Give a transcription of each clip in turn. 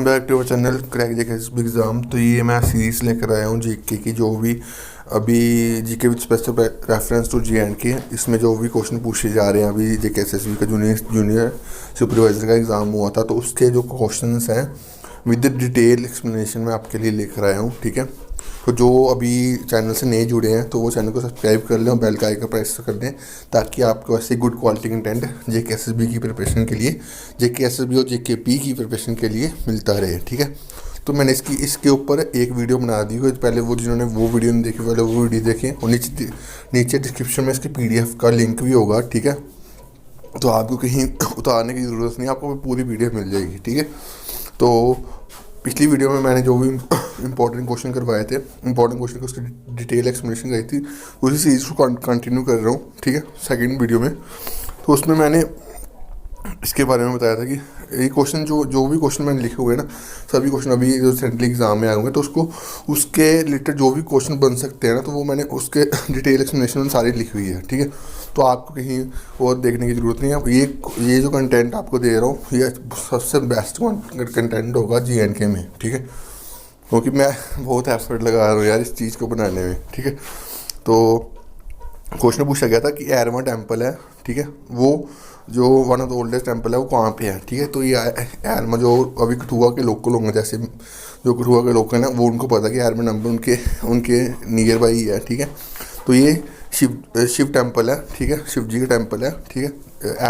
Back to our channel crack JK exam. तो ये मैं सीरीज़ लेकर आया हूँ जीके की, जो भी अभी GK with specific reference to J and K, इसमें जो भी क्वेश्चन पूछे जा रहे हैं। अभी जेके एसएसबी का जूनियर सुपरवाइज़र का एग्ज़ाम हुआ था, तो उसके जो क्वेश्चंस हैं विद डिटेल एक्सप्लेनेशन मैं आपके लिए लेकर आया हूँ। ठीक है, तो जो अभी चैनल से नए जुड़े हैं तो वो चैनल को सब्सक्राइब कर लें और बेल का आइकन प्रेस कर दें, ताकि आपको ऐसे गुड क्वालिटी कंटेंट जेके एसएसबी की प्रिपरेशन के लिए, जेके एसएसबी और जेकेपी की प्रिपरेशन के लिए मिलता रहे। ठीक है, तो मैंने इसके ऊपर एक वीडियो बना दी है। पहले वो जिन्होंने वो वीडियो नहीं देखी, पहले वो वीडियो देखें, और नीचे डिस्क्रिप्शन में इसकी PDF का लिंक भी होगा। ठीक है, तो आपको कहीं उतारने की ज़रूरत नहीं, आपको पूरी PDF मिल जाएगी। ठीक है, तो पिछली वीडियो में मैंने जो भी इंपॉर्टेंट क्वेश्चन करवाए थे, इंपॉर्टेंट क्वेश्चन की उसकी डिटेल एक्सप्लेनेशन कराई थी, उसी सीरीज़ को कंटिन्यू कर रहा हूँ। ठीक है, सेकंड वीडियो में तो उसमें मैंने इसके बारे में बताया था कि ये क्वेश्चन जो भी क्वेश्चन मैंने लिखे हुए हैं ना, सभी क्वेश्चन अभी जो सेंट्रल एग्जाम में आए हुए हैं, तो उसके रिलेटेड जो भी क्वेश्चन बन सकते हैं ना, तो वो मैंने उसके डिटेल एक्सप्लेनेशन सारी लिखी हुई है। ठीक है, तो आपको कहीं और देखने की ज़रूरत नहीं है। ये जो कंटेंट आपको दे रहा हूँ, ये सबसे बेस्ट कंटेंट होगा JNK में। ठीक है, क्योंकि मैं बहुत एफर्ट लगा रहा हूँ यार इस चीज़ को बनाने में। ठीक है, तो क्वेश्चन पूछा गया था कि एरमा टेम्पल है, ठीक है, वो जो one of the oldest temple है वो कहाँ पे है। ठीक है, तो ये एरमा जो अभी कठुआ के लोकल होंगे, जैसे जो कठुआ के लोकल हैं वो उनको पता है कि एरमा टेम्पल उनके नियर बाई है। ठीक है, तो ये शिव टेम्पल है। ठीक है, शिव जी का टेम्पल है। ठीक है,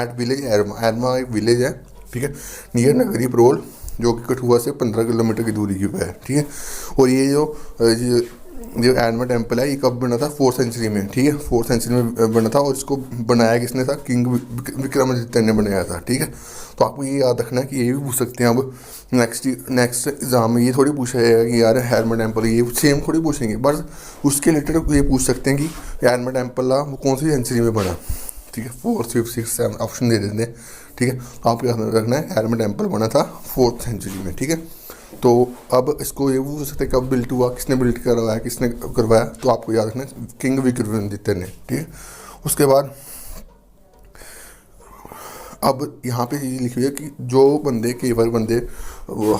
एट विलेज एरमा एक विलेज है। ठीक है, नियर नगरी परोल, जो कि कठुआ से 15 किलोमीटर की दूरी की है। ठीक है, और ये जो एरमा टेम्पल है ये कब बना था? 4th सेंचुरी में। ठीक है, 4th सेंचुरी में बना था, और इसको बनाया किसने था? किंग विक्रमादित्य ने बनाया था। ठीक है, तो आपको ये याद रखना है कि ये भी पूछ सकते हैं। अब नेक्स्ट एग्जाम में ये थोड़ी पूछा जाएगा कि यार एरमा टेम्पल, ये सेम थोड़ी पूछेंगे, बस उसके रिलेटेड ये पूछ सकते हैं कि एरमा टेम्पल वो कौन सी सेंचुरी में बना। ठीक है, 4th 5th 6th 7 ऑप्शन दे देते हैं। ठीक है, तो आपको याद रखना है एरमा टेम्पल बना था 4th सेंचुरी में। ठीक है, तो अब इसको ये पूछ सकते हैं कब बिल्ट हुआ, किसने बिल्ट करवाया, किसने करवाया, तो आपको याद रखना है किंग विक्रमादित्य ने। ठीक है, उसके बाद अब यहाँ पे ये लिखी हुई है कि केवल बंदे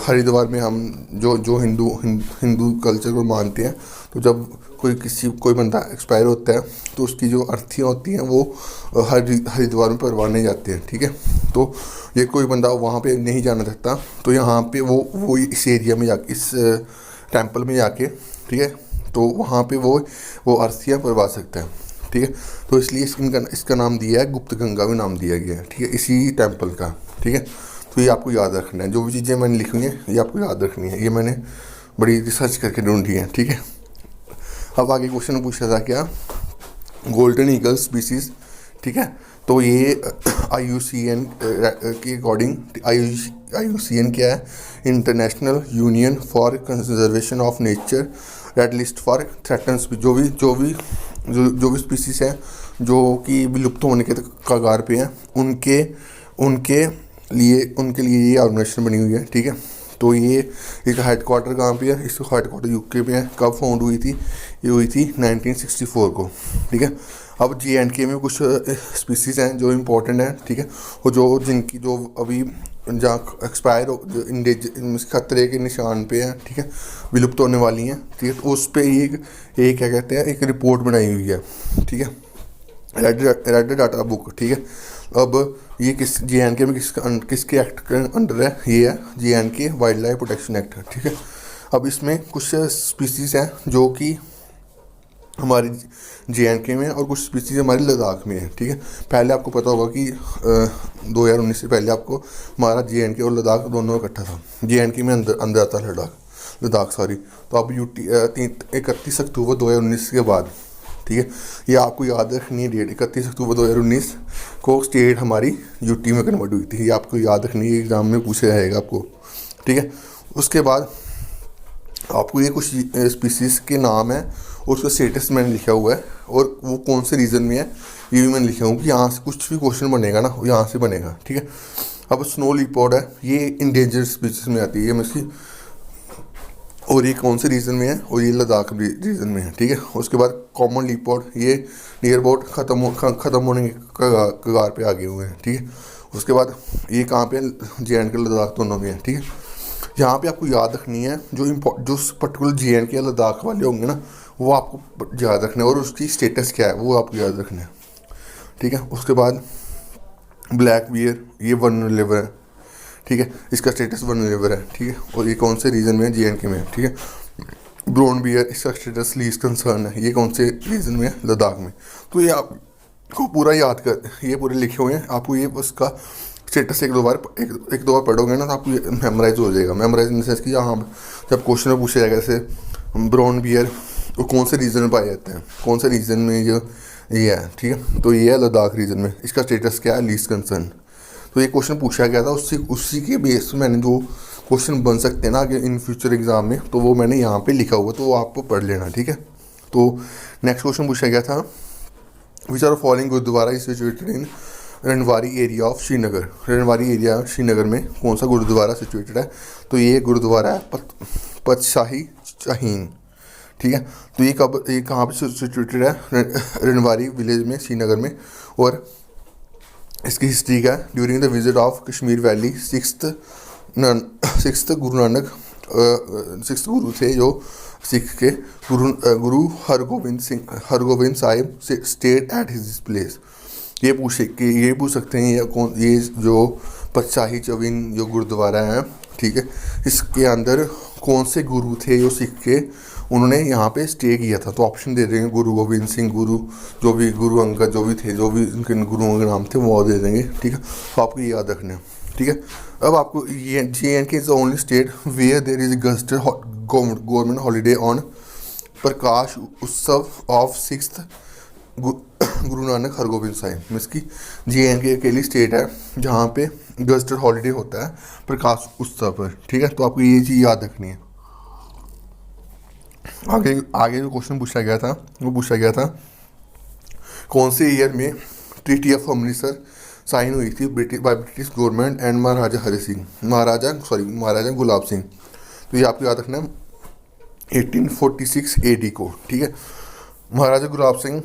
हरिद्वार में, हम जो हिंदू कल्चर को मानते हैं, तो जब कोई बंदा एक्सपायर होता है तो उसकी जो अर्थियाँ होती हैं वो हरिद्वार में परवाने जाते हैं। ठीक है, तो ये कोई बंदा वहाँ पे नहीं जाना चाहता, तो यहाँ पे वो इस एरिया में जाके, इस टेम्पल में जाके, ठीक है, तो वहाँ पे वो अर्थियाँ परवा सकता है। ठीक है, तो इसलिए इसका नाम दिया है, गुप्त गंगा भी नाम दिया गया है। ठीक है, इसी टेम्पल का। ठीक है, तो ये आपको याद रखना है, जो भी चीज़ें मैंने लिखी हुई हैं ये आपको याद रखनी है, ये मैंने बड़ी रिसर्च करके ढूंढी है। ठीक है, अब आगे क्वेश्चन पूछा था क्या, गोल्डन ईगल स्पीसीज। ठीक है, तो ये IUCN के अकॉर्डिंग, IUCN क्या है? International union for conservation of nature, red list for threaten species. जो भी स्पीसीज हैं जो कि विलुप्त होने के कगार पे हैं, उनके लिए ये ऑर्गेनाइजेशन बनी हुई है। ठीक है, तो ये इसका हेडक्वार्टर कहाँ पे है? इसका हेडक्वार्टर UK पे है। कब फाउंड हुई थी? ये हुई थी 1964 को। ठीक है, अब JNK में कुछ स्पीसीज़ हैं जो इम्पोर्टेंट हैं। ठीक है, और जिनकी अभी जहाँ एक्सपायर खतरे के निशान पे हैं, ठीक है, विलुप्त होने वाली हैं। ठीक है, तो उस पर ये क्या कहते हैं, एक रिपोर्ट बनाई हुई है। ठीक है, रेड डाटा बुक। ठीक है, अब ये JNK में किसके एक्ट के अंडर है? ये है JNK wild life protection act. ठीक है, अब इसमें कुछ स्पीसीज़ हैं जो कि हमारी JNK में, और कुछ स्पीसीज हमारी लद्दाख में है। ठीक है, पहले आपको पता होगा कि 2019 से पहले आपको हमारा JNK और लद्दाख दोनों इकट्ठा था। JNK में अंदर आता लद्दाख सॉरी। तो अब 31 अक्टूबर 2019 के बाद, ठीक है, ये आपको याद रखनी है डेट, 31 अक्टूबर 2019 को स्टेट हमारी UT में कन्वर्ट हुई थी। ये आपको याद रखनी है, एग्ज़ाम में पूछा जाएगा आपको। ठीक है, उसके बाद आपको ये कुछ स्पीसीज़ के नाम है और उसका स्टेटस मैंने लिखा हुआ है, और वो कौन से रीजन में है ये भी मैंने लिखा हूँ कि यहाँ से कुछ भी क्वेश्चन बनेगा ना, वो यहाँ से बनेगा। ठीक है, अब स्नो लीपर्ड है, ये इंडेंजर्ड स्पीसीज में आती है, ये इसकी, और ये कौन से रीजन में है? और ये लद्दाख रीजन में है। ठीक है, उसके बाद कॉमन लीपर्ड, ये नियर अबाउट ख़त्म होने के कगार पे आ गए हुए हैं। ठीक है, उसके बाद ये कहाँ पे? JNK लद्दाख दोनों में है। ठीक है, यहाँ पे आपको याद रखनी है जो पर्टिकुलर JNK या लद्दाख वाले होंगे ना, वो आपको याद रखना है, और उसकी स्टेटस क्या है वो आपको याद रखना है, ठीक है। उसके बाद ब्लैक बियर, ये वल्नरेबल है, ठीक है, इसका स्टेटस वल्नरेबल है, ठीक है, और ये कौन से रीजन में है, JNK में, ठीक है। ब्राउन बियर, इसका स्टेटस लीस्ट कंसर्न है, ये कौन से रीजन में है, लद्दाख में। तो ये आपको पूरा याद कर, ये पूरे लिखे हुए हैं, आपको ये उसका स्टेटस एक दो बार पढ़ोगे ना तो आपको ये मेमोराइज हो जाएगा। मेमोराइज इन सेंस कि यहाँ जब क्वेश्चन में पूछा जाएगा जैसे ब्राउन बियर वो कौन से रीजन में पाए जाते हैं, कौन से रीजन में ये है, ठीक है। तो ये है लद्दाख रीजन में, इसका स्टेटस क्या है, लीस्ट कंसर्न। तो ये क्वेश्चन पूछा गया था, उसी के बेस में मैंने जो क्वेश्चन बन सकते हैं ना आगे इन फ्यूचर एग्जाम में, तो वो मैंने यहाँ पे लिखा हुआ, तो वो आपको पढ़ लेना, ठीक है। तो नेक्स्ट क्वेश्चन पूछा गया था, which are following gurdwara is situated in Rainawari area of Srinagar. Rainawari area Srinagar में कौन सा गुरुद्वारा सिचुएटेड है, तो ये गुरुद्वारा है पतशाही शाहीन, ठीक है। तो ये कहाँ पे सिचुएटेड है, रनवारी विलेज में श्रीनगर में। और इसकी हिस्ट्री क्या है, during the visit of Kashmir valley sixth Guru Nanak, sixth guru थे जो सिख के Guru Hargobind Sahib stayed at his place. ये पूछ सकते हैं ये जो पतशाही चविन जो गुरुद्वारा है, ठीक है, इसके अंदर कौन से गुरु थे जो सिख के उन्होंने यहाँ पे स्टे किया था। तो ऑप्शन दे देंगे, गुरु गोविंद सिंह, जो भी गुरु अंगद जो भी थे, जो भी उनके गुरुओं के नाम थे वो दे देंगे, ठीक है। तो आपको ये याद रखना है, ठीक है। अब आपको ये JNK is the only state where there is gazetted government holiday on Prakash Utsav of sixth Guru Nanak Hargovind Sahib. इसकी JNK अकेली स्टेट है जहाँ पे गस्टेड हॉलीडे होता है प्रकाश उत्सव पर, ठीक है। तो आपको ये चीज़ याद रखनी है। आगे जो क्वेश्चन पूछा गया था वो पूछा गया था कौन से ईयर में ट्रीटी ऑफ अमृतसर साइन हुई थी ब्रिटिश गवर्नमेंट एंड महाराजा गुलाब सिंह। तो ये आपको याद रखना है 1846 AD को, ठीक है। महाराजा गुलाब सिंह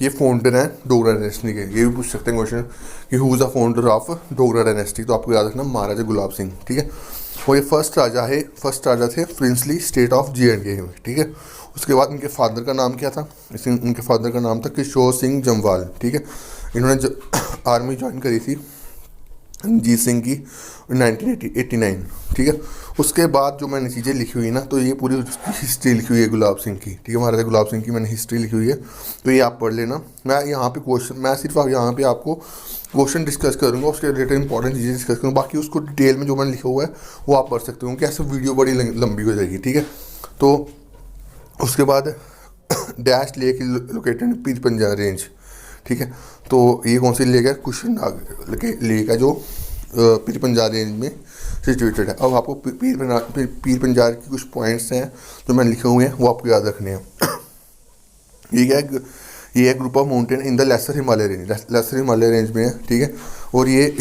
ये फाउंडर हैं डोगरा डायनेस्टी के। ये भी पूछ सकते हैं क्वेश्चन कि who is the founder of Dogra dynasty, तो आपको याद रखना महाराजा गुलाब सिंह, ठीक है। और ये फर्स्ट राजा थे प्रिंसली स्टेट ऑफ JNK में, ठीक है। उसके बाद इनके फादर का नाम क्या था, इनके फादर का नाम था किशोर सिंह जम्वाल, ठीक है। इन्होंने आर्मी ज्वाइन करी थी रणजीत सिंह की 1989, ठीक है। उसके बाद जो मैंने चीज़ें लिखी हुई ना, तो ये पूरी हिस्ट्री लिखी हुई है गुलाब सिंह की, ठीक है। महाराजा गुलाब सिंह की मैंने हिस्ट्री लिखी हुई है, तो ये आप पढ़ लेना। मैं सिर्फ यहाँ पे आपको क्वेश्चन डिस्कस करूँगा, उसके रिलेटेड इंपॉर्टेंट चीज़ें डिस्कस करूँगा, बाकी उसको डिटेल में जो मैंने लिखा हुआ है वो आप पढ़ सकते हो, क्योंकि ऐसे वीडियो बड़ी लंबी हो जाएगी, ठीक है। तो उसके बाद dash lake located Pir Panjal range, ठीक है। तो ये कौन सी लेक है, कुशनाग लेक है जो पीर पंजाल रेंज में सिचुएटेड है। अब आपको पीर पंजाल की कुछ पॉइंट्स हैं जो मैंने लिखे हुए हैं वो आपको याद रखने हैं। ये है group of mountain in the lesser Himalaya range में है, ठीक है। और ये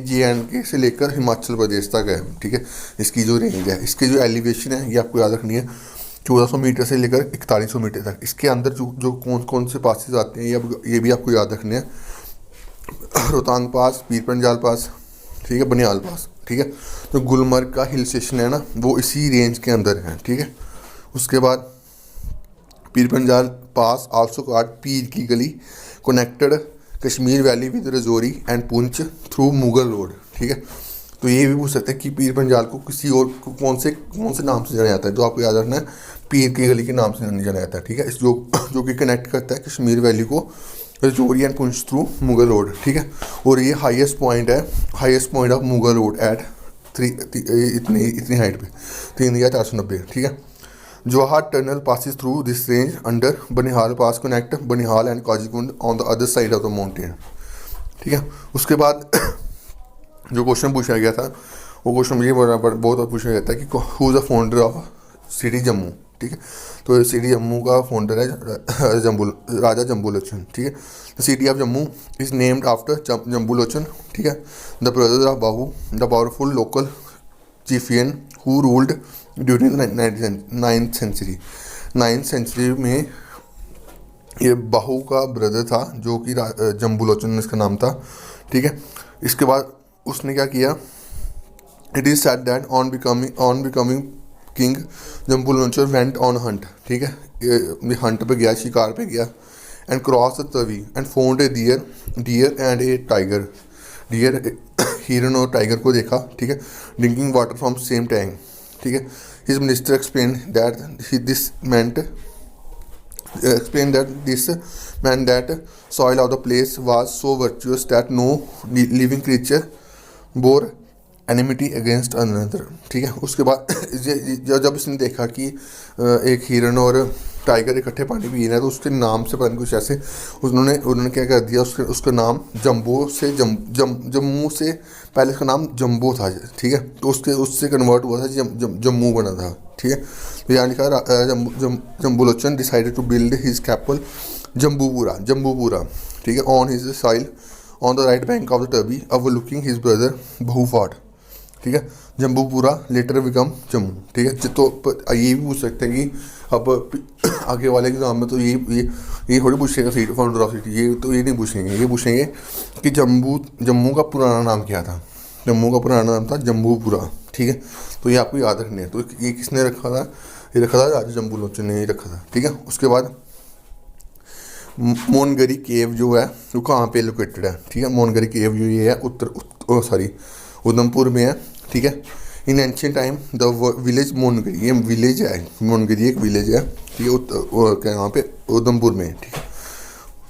JNK से लेकर हिमाचल प्रदेश तक है, ठीक है। इसकी जो रेंज है, इसकी जो एलिवेशन है ये आपको याद रखनी है 1400 मीटर से लेकर 4100 मीटर तक। इसके अंदर जो कौन से पासेस आते हैं ये भी आपको याद रखने हैं, रोहतांग पास, पीर पंजाल पास, ठीक है, बनिहाल पास, ठीक है। तो गुलमर्ग का हिल स्टेशन है ना वो इसी रेंज के अंदर है, ठीक है। उसके बाद पीर पंजाल पास आल्सो कॉल्ड पीर की गली connected Kashmir valley with Rajouri and Poonch through Mughal road, ठीक है। तो ये भी पूछ सकते हैं कि पीर पंजाल को किसी और कौन से नाम से जाना जाता है, तो आपको याद रखना है पीर की गली के नाम से जाना जाता है, ठीक है। जो कि कनेक्ट करता है कश्मीर वैली को Rajouri and Poonch through Mughal road, ठीक है। और ये highest point of Mughal road at इतनी हाइट पे 3490, ठीक है। Jawahar tunnel passes through this range under Banihal pass connect Banihal and Qazigund on the other side of the mountain, ठीक है। उसके बाद जो क्वेश्चन पूछा गया था वो क्वेश्चन मुझे बहुत पूछा गया था कि who is the founder of city Jammu, ठीक है। तो सिटी जम्मू का फाउंडर है राजा जम्बू लोचन, ठीक है। The city of Jammu is named after Jambu Lochan, ठीक है, the brother of Bahu the powerful local chieftain who ruled during ninth century में। ये बाहू का ब्रदर था जो कि जम्बू लोचन इसका नाम था, ठीक है। इसके बाद उसने क्या किया, it is said that on becoming king Jambu Lochan went on hunt, ठीक है, ये हंट पे गया, शिकार पे गया, and cross the Tawi and found a deer and a tiger, deer हिरन और टाइगर को देखा, ठीक है, drinking water from same tank, ठीक है। His minister explained that this meant that soil of the place was so virtuous that no living creature bore enmity against another, ठीक है। उसके बाद जब इसने देखा कि एक हिरन और टाइगर इकट्ठे पानी पी रहे हैं, तो उसके नाम से पता नहीं कुछ ऐसे उन्होंने क्या कर दिया, उसका नाम जम्मू से पहले उसका नाम जम्बो था, ठीक है, तो उससे कन्वर्ट हुआ था, जम्मू बना था, ठीक है। तो यहाँ लिखा Jambu Lochan decided to build his capital Jambupura, ठीक है, on his side on the right bank of the टर्बी ओवरलुकिंग हिज ब्रदर बहुफाट, ठीक है। जम्बूपुरा लेटर बिकम जम्मू, ठीक है। तो ये भी पूछ सकते हैं कि अब आगे वाले एग्जाम में तो ये थोड़ी पूछेगा सीट फाउंडर ऑफ सिटी, ये तो ये नहीं पूछेंगे, ये पूछेंगे कि जम्मू का पुराना नाम क्या था। जम्मू का पुराना नाम था जम्बूपुरा, ठीक है। तो ये आपको याद रखने हैं। तो ये किसने रखा था, ये रखा था राजा जम्बू लोचन ने, ये रखा था, ठीक है। उसके बाद मोनगरी केव जो है वो कहाँ पे लोकेटेड है, ठीक है। मोनगरी केव जो ये है उधमपुर में है, ठीक है। In ancient time the village Mongri, ये विलेज है, मोनगरी एक विलेज है, ठीक है, क्या यहाँ पे उधमपुर में, ठीक है।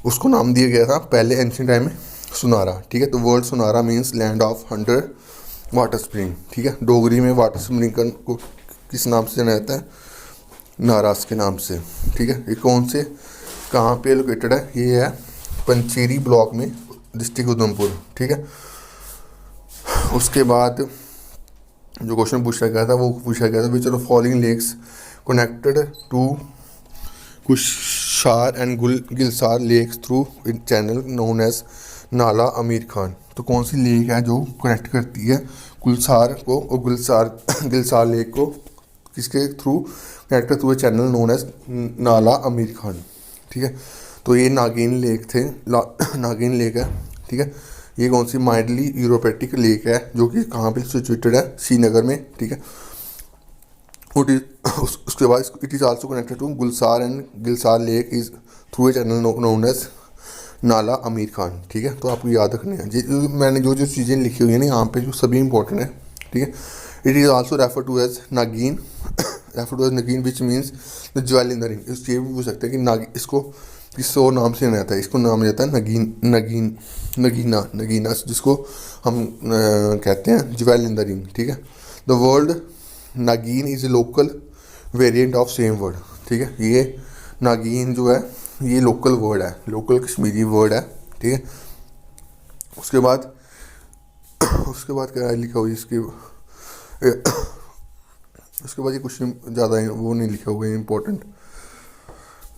उसको नाम दिया गया था पहले एंशियंट टाइम में सुनारा, ठीक है। तो word Sunara means land of 100 water spring, ठीक है। डोगरी में वाटर स्प्रिंग को किस नाम से जाना जाता है, नाराज के नाम से, ठीक है। ये कौन से कहाँ पे लोकेटेड है, ये है पंचेरी ब्लॉक में, डिस्ट्रिक्ट उधमपुर, ठीक है। उसके बाद जो क्वेश्चन पूछा गया था वो पूछा गया था which are following lakes connected to Kushar and Gilsar lakes through channel known as Nala Amir Khan. तो कौन सी लेक है जो कनेक्ट करती है कुलसार को और गिलसार लेक को, किसके through connect through channel known as Nala Amir Khan, ठीक है। तो ये नागिन लेक नागिन लेक है, ठीक है। ये कौन सी माइल्डली यूरोपेटिक लेक है जो कि कहाँ पे सिचुएटेड है, श्रीनगर में, ठीक है। उसके बाद it is also connected to Gulsar and Gilsar lake is through a channel known as Nala Amir Khan, ठीक है। तो आपको याद रखने हैं मैंने जो चीज़ें लिखी हुई हैं ना यहाँ पे, जो सभी इंपॉर्टेंट है, ठीक है। It is also refer to as nageen which means the jewel in the ring. ये भी पूछ सकते हैं कि इसको किस और नाम से आता है, इसको नाम जाता है नगीना, जिसको हम कहते हैं ज्वेल इन द रिंग, ठीक है। द वर्ड नागिन is a local variant of same word, ठीक है। ये नागिन जो है ये लोकल वर्ड है, लोकल कश्मीरी वर्ड है, ठीक है। उसके बाद क्या लिखा हुआ है उसके बाद ये कुछ ज़्यादा वो नहीं लिखा हुआ है इंपॉर्टेंट,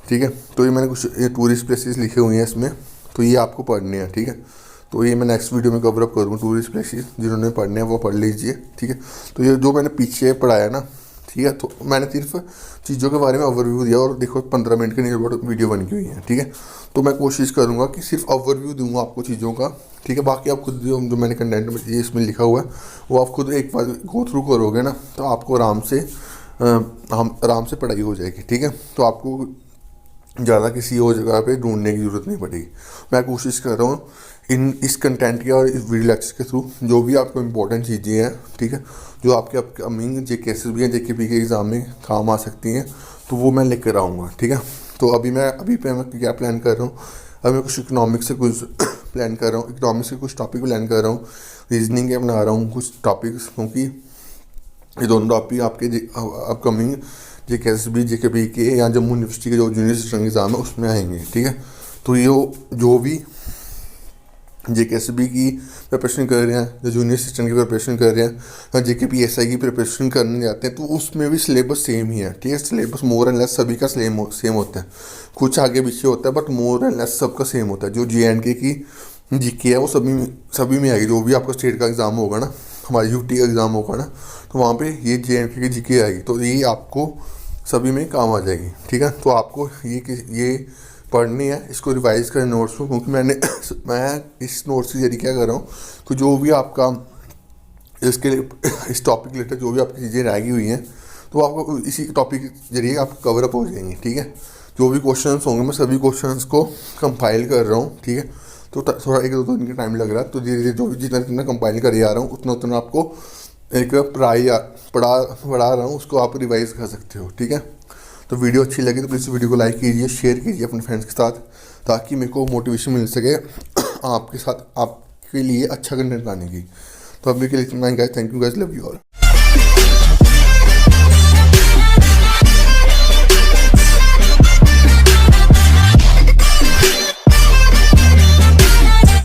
ठीक है। तो ये मैंने कुछ ये टूरिस्ट प्लेसेस लिखे हुए हैं इसमें, तो ये आपको पढ़ने हैं, ठीक है। तो ये मैं नेक्स्ट वीडियो में कवर अप करूँगा टूरिस्ट प्लेसेस, जिन्होंने पढ़ने हैं वो पढ़ लीजिए, ठीक है। तो ये जो मैंने पीछे पढ़ाया ना, ठीक है, तो मैंने सिर्फ चीज़ों के बारे में ओवरव्यू दिया और देखो 15 मिनट के नियर वीडियो बन गई हुई है, ठीक है। तो मैं कोशिश करूँगा कि सिर्फ ओवरव्यू दूँगा आपको चीज़ों का, ठीक है। बाकी आप खुद जो मैंने कंटेंट में ये इसमें लिखा हुआ है वो आप खुद एक बार गो थ्रू करोगे ना, तो आपको आराम से पढ़ाई हो जाएगी, ठीक है। तो आपको ज़्यादा किसी और जगह पे ढूंढने की ज़रूरत नहीं पड़ेगी। मैं कोशिश कर रहा हूँ इस कंटेंट के और इस वीडियो लेक्चर के थ्रू जो भी आपको इंपॉर्टेंट चीज़ें हैं, ठीक है, जो आपके अपकमिंग केसेस भी हैं JKP के एग्ज़ाम में काम आ सकती हैं, तो वो मैं लेकर आऊँगा, ठीक है। तो अभी पे मैं क्या प्लान कर रहा हूँ, अभी मैं कुछ इकोनॉमिक्स से कुछ प्लान कर रहा हूँ, इकोनॉमिक्स के कुछ टॉपिक प्लान कर रहा हूँ, रीजनिंग के बना रहा हूँ कुछ टॉपिक्स, क्योंकि ये दोनों टॉपिक आपके अपकमिंग JKP के या जम्मू यूनिवर्सिटी के जो जूनियर असिस्टेंट एग्ज़ाम है उसमें आएंगे, ठीक है। तो ये जो भी JKP की प्रिपरेशन कर रहे हैं या जूनियर असिस्टेंट की प्रिपरेशन कर रहे हैं या JKP SI की प्रिपरेशन करने जाते हैं, तो उसमें भी सिलेबस सेम ही है, ठीक है। सिलेबस मोर एंड लेस सभी का सेम होता है, कुछ आगे पीछे होता है, बट मोर एंड लेस सबका सेम होता है। जो JNK की GK है वो सभी में आएगी, जो भी आपका स्टेट का एग्ज़ाम होगा ना, हमारे UT का एग्ज़ाम होगा ना, तो वहाँ पे ये JNK की GK आएगी, तो ये आपको सभी में काम आ जाएगी, ठीक है। तो आपको ये पढ़नी है, इसको रिवाइज करें नोट्स को, क्योंकि मैं इस नोट्स के जरिए क्या कर रहा हूँ, तो जो भी आपका इसके लिए इस टॉपिक रिलेटेड जो भी आपकी चीज़ें रह गई हुई हैं तो आपको इसी टॉपिक के जरिए आप कवर अप हो जाएंगी, ठीक है। जो भी क्वेश्चंस होंगे मैं सभी क्वेश्चंस को कंपाइल कर रहा हूँ, ठीक है। तो थोड़ा 1-2 दिन का टाइम लग रहा है, तो धीरे धीरे जो भी जितना कंपाइल कर आ रहा हूँ उतना उतना आपको एक पढ़ा रहा हूँ, उसको आप रिवाइज कर सकते हो, ठीक है। तो वीडियो अच्छी लगी तो प्लीज़ वीडियो को लाइक कीजिए, शेयर कीजिए अपने फ्रेंड्स के साथ, ताकि मेरे को मोटिवेशन मिल सके आपके साथ आपके लिए अच्छा कंटेंट लाने की। तो अभी के लिए इतना ही guys, thank you guys, love you all.